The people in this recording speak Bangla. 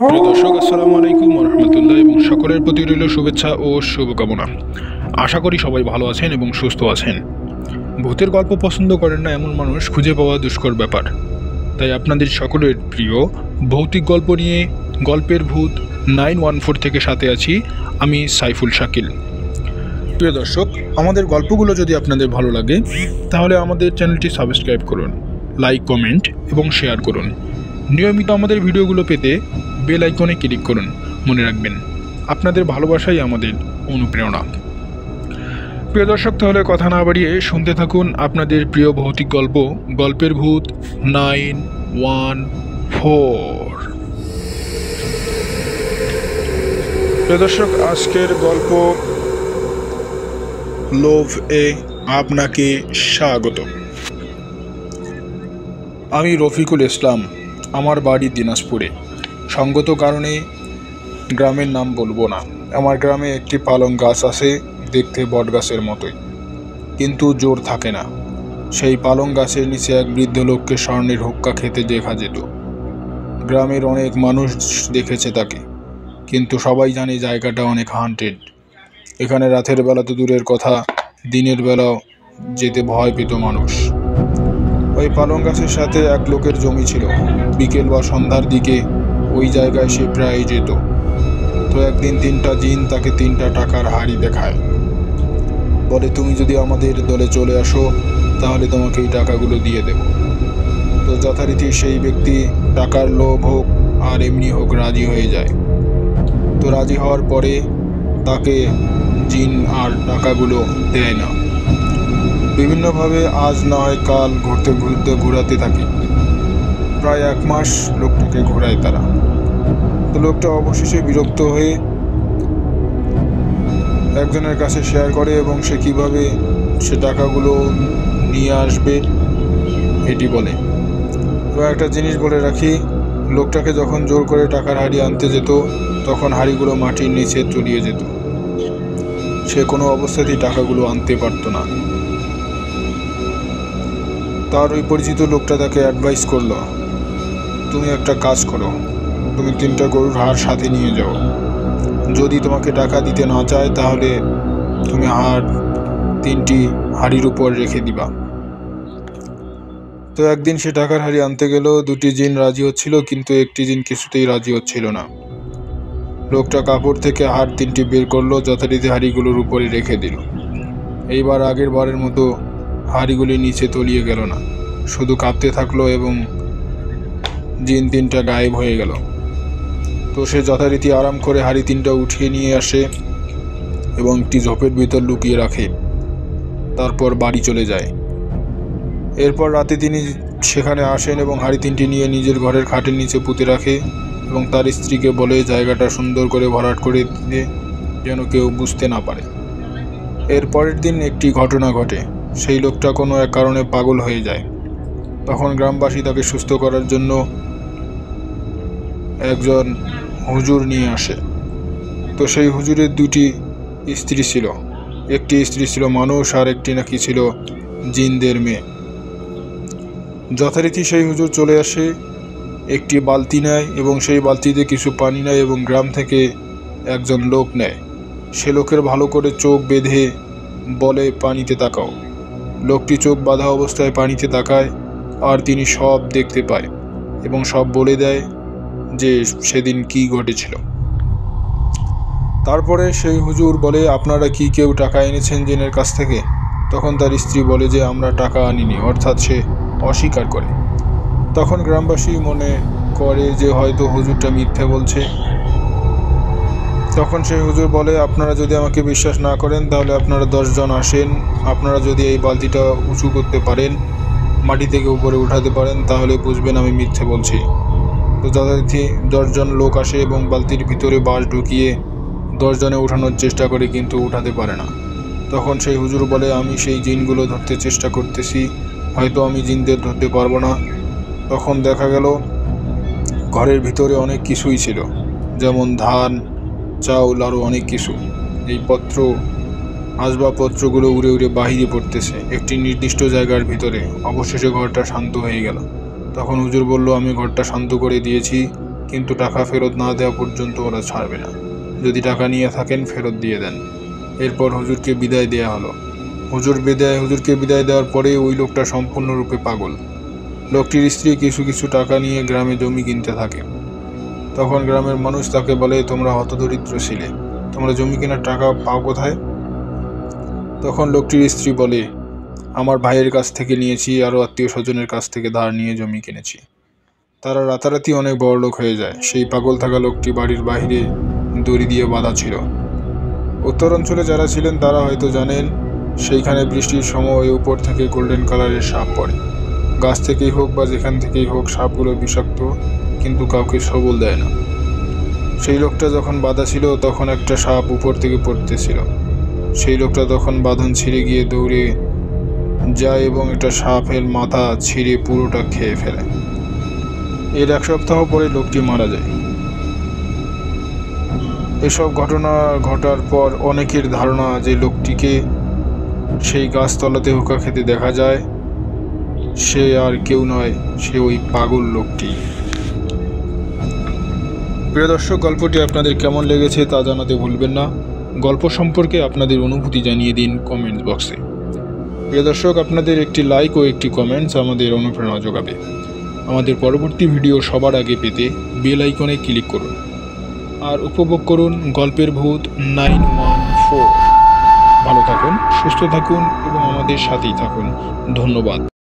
প্রিয় দর্শক, আসসালামু আলাইকুম রহমতুল্লাহ এবং সকলের প্রতি রইল শুভেচ্ছা ও শুভকামনা। আশা করি সবাই ভালো আছেন এবং সুস্থ আছেন। ভূতের গল্প পছন্দ করেন না এমন মানুষ খুঁজে পাওয়া দুষ্কর ব্যাপার। তাই আপনাদের সকলের প্রিয় ভৌতিক গল্প নিয়ে গল্পের ভূত 914 থেকে সাথে আছি আমি সাইফুল শাকিল। প্রিয় দর্শক, আমাদের গল্পগুলো যদি আপনাদের ভালো লাগে তাহলে আমাদের চ্যানেলটি সাবস্ক্রাইব করুন, লাইক, কমেন্ট এবং শেয়ার করুন। নিয়মিত আমাদের ভিডিওগুলো পেতে বেল আইকনে ক্লিক করুন। মনে রাখবেন, আপনাদের ভালোবাসাই আমাদের অনুপ্রেরণা। প্রিয় দর্শক, তাহলে কথা না বাড়িয়ে শুনতে থাকুন আপনাদের প্রিয় ভৌতিক গল্প, গল্পের ভূত 914। প্রিয় দর্শক, আজকের গল্প লোভ এ আপনাকে স্বাগত। আমি রফিকুল ইসলাম, আমার বাড়ি দিনাজপুরে। সঙ্গত কারণে গ্রামের নাম বলবো না। আমার গ্রামে একটি পালং গাছ আছে, দেখতে বট গাছের মতোই, কিন্তু জোর থাকে না। সেই পালং গাছের নিচে এক বৃদ্ধ লোককে স্বর্ণের হুক্কা খেতে দেখা যেত। গ্রামের অনেক মানুষ দেখেছে তাকে, কিন্তু সবাই জানে জায়গাটা অনেক হান্টেড। এখানে রাতের বেলা তো দূরের কথা, দিনের বেলাও যেতে ভয় পেত মানুষ। ওই পালং গাছের সাথে এক লোকের জমি ছিল। বিকেল বা সন্ধ্যার দিকে ওই জায়গায় সে প্রায় যেত। তো একদিন 3টা জিন তাকে 3টা টাকার হাড়ি দেখায়, বলে তুমি যদি আমাদের দলে চলে আসো তাহলে তোমাকে এই টাকাগুলো দিয়ে দেব। তো যথারীতি সেই ব্যক্তি টাকার লোভ হোক আর এমনি হোক রাজি হয়ে যায়। তো রাজি হওয়ার পরে তাকে জিন আর টাকাগুলো দেয় না। বিভিন্নভাবে আজ না হয় কাল ঘোরাতে থাকে। প্রায় 1 মাস লোকটাকে ঘোরায় তারা। তো লোকটা অবশেষে বিরক্ত হয়ে একজনের কাছে শেয়ার করে এবং সে কিভাবে সে টাকাগুলো নিয়ে আসবে এটি বলে। এবং একটা জিনিস বলে রাখি, লোকটাকে যখন জোর করে টাকার হাড়ি আনতে যেত তখন হাড়িগুলো মাটির নিচে তলিয়ে যেত। সে কোনো অবস্থাতেই টাকাগুলো আনতে পারত না। তার ওই পরিচিত লোকটা তাকে অ্যাডভাইস করলো, তুমি একটা কাজ করো, তুমি 3টা গরুর হাড় সাথে নিয়ে যাও। যদি তোমাকে টাকা দিতে না চায় তাহলে তুমি হাড় 3টি হাড়ির উপর রেখে দিবা। তো একদিন সে টাকার হাড়ি আনতে গেল। 2টি জিন রাজি হচ্ছিল, কিন্তু একটি জিন কিছুতেই রাজি হচ্ছিল না। লোকটা কাপড় থেকে হাড় 3টি বের করলো, যথারীতি হাড়িগুলোর উপরে রেখে দিল। এইবার আগের বারের মতো হাড়িগুলি নিচে তলিয়ে গেল না, শুধু কাঁপতে থাকলো এবং জিন 3টা গায়েব হয়ে গেল। তো সে যথারীতি আরাম করে হাড়ি 3টা উঠিয়ে নিয়ে আসে এবং একটি ঝোপের ভিতর লুকিয়ে রাখে, তারপর বাড়ি চলে যায়। এরপর রাতে তিনি সেখানে আসেন এবং হাড়ি 3টি নিয়ে নিজের ঘরের খাটের নিচে পুঁতে রাখে এবং তার স্ত্রীকে বলে জায়গাটা সুন্দর করে ভরাট করে দিতে, যেন কেউ বুঝতে না পারে। এর পরের দিন একটি ঘটনা ঘটে। সেই লোকটা কোনো এক কারণে পাগল হয়ে যায়। তখন গ্রামবাসী তাকে সুস্থ করার জন্য একজন হুজুর নিয়ে আসে। তো সেই হুজুরের 2টি স্ত্রী ছিল। একটি স্ত্রী ছিল মানুষ আর একটি নাকি ছিল জিনদের মেয়ে। যথারীতি সেই হুজুর চলে আসে, একটি বালতি নেয় এবং সেই বালতিতে কিছু পানি নেয় এবং গ্রাম থেকে একজন লোক নেয়। সে লোকের ভালো করে চোখ বেঁধে বলে পানিতে তাকাও। লোকটি চোখ বাঁধা অবস্থায় পানিতে তাকায় আর তিনি সব দেখতে পায় এবং সব বলে দেয় যে সেদিন কি ঘটেছিল। তারপরে সেই হুজুর বলে, আপনারা কি কেউ টাকা এনেছেন জিনের কাছ থেকে? তখন তার স্ত্রী বলে যে আমরা টাকা আনিনি, অর্থাৎ সে অস্বীকার করে। তখন গ্রামবাসী মনে করে যে হয়তো হুজুরটা মিথ্যে বলছে। তখন সেই হুজুর বলে, আপনারা যদি আমাকে বিশ্বাস না করেন তাহলে আপনারা 10 জন আসেন। আপনারা যদি এই বালতিটা উঁচু করতে পারেন, মাটি থেকে উপরে উঠাতে পারেন, তাহলে বুঝবেন আমি মিথ্যে বলছি। তো যথারীতি 10 জন লোক আসে এবং বালতির ভিতরে বাঁশ ঢুকিয়ে 10 জনে উঠানোর চেষ্টা করে, কিন্তু উঠাতে পারে না। তখন সেই হুজুর বলে, আমি সেই জিনগুলো ধরতে চেষ্টা করতেছি, হয়তো আমি জিনদের ধরতে পারবো না। তখন দেখা গেল ঘরের ভিতরে অনেক কিছুই ছিল, যেমন ধান, চাউল, আরও অনেক কিছু। এই আসবাবপত্রগুলো উড়ে উড়ে বাহিরে পড়তেছে একটি নির্দিষ্ট জায়গার ভিতরে। অবশেষে ঘরটা শান্ত হয়ে গেল। তখন হুজুর বলল, আমি ঘরটা শান্ত করে দিয়েছি, কিন্তু টাকা ফেরত না দেওয়া পর্যন্ত ওরা ছাড়বে না। যদি টাকা নিয়ে থাকেন ফেরত দিয়ে দেন। এরপর হুজুরকে বিদায় দেওয়া হলো। হুজুরকে বিদায় দেওয়ার পরে ওই লোকটা সম্পূর্ণরূপে পাগল। লোকটির স্ত্রী কিছু টাকা নিয়ে গ্রামে জমি কিনতে থাকে। তখন গ্রামের মানুষ তাকে বলে, তোমরা হতদরিদ্র ছিলে, তোমরা জমি কেনার টাকা পাও কোথায়? তখন লোকটির স্ত্রী বলে, আমার ভাইয়ের কাছ থেকে নিয়েছি, আরও আত্মীয় স্বজনের কাছ থেকে ধার নিয়ে জমি কিনেছি। তারা রাতারাতি অনেক বড়লোক হয়ে যায়। সেই পাগল থাকা লোকটি বাড়ির বাইরে দড়ি দিয়ে বাঁধা ছিল। উত্তর অঞ্চলে যারা ছিলেন তারা হয়তো জানেন, সেইখানে বৃষ্টির সময় উপর থেকে গোল্ডেন কালারের সাপ পড়ে। গাছ থেকেই হোক বা যেখান থেকেই হোক, সাপগুলো বিষাক্ত, কিন্তু কাউকে সবল দেয় না। সেই লোকটা যখন বাঁধা ছিল তখন একটা সাপ উপর থেকে পড়তেছিল। সেই লোকটা তখন বাঁধন ছিঁড়ে গিয়ে দৌড়ে যায় এবং একটা সাপের মাথা ছিঁড়ে পুরোটা খেয়ে ফেলে। এর 1 সপ্তাহ পরে লোকটি মারা যায়। এসব ঘটনা ঘটার পর অনেকের ধারণা যে লোকটিকে সেই গাছতলাতে হুক্কা খেতে দেখা যায়, সে আর কেউ নয়, সে ওই পাগল লোকটি। প্রিয় দর্শক, গল্পটি আপনাদের কেমন লেগেছে তা জানাতে ভুলবেন না। গল্প সম্পর্কে আপনাদের অনুভূতি জানিয়ে দিন কমেন্টস বক্সে। প্রিয় দর্শক, আপনাদের একটি লাইক ও একটি কমেন্টস আমাদের অনুপ্রেরণা যোগাবে। আমাদের পরবর্তী ভিডিও সবার আগে পেতে বেল আইকনে ক্লিক করুন আর উপভোগ করুন গল্পের ভূত 914। ভালো থাকুন, সুস্থ থাকুন এবং আমাদের সাথেই থাকুন। ধন্যবাদ।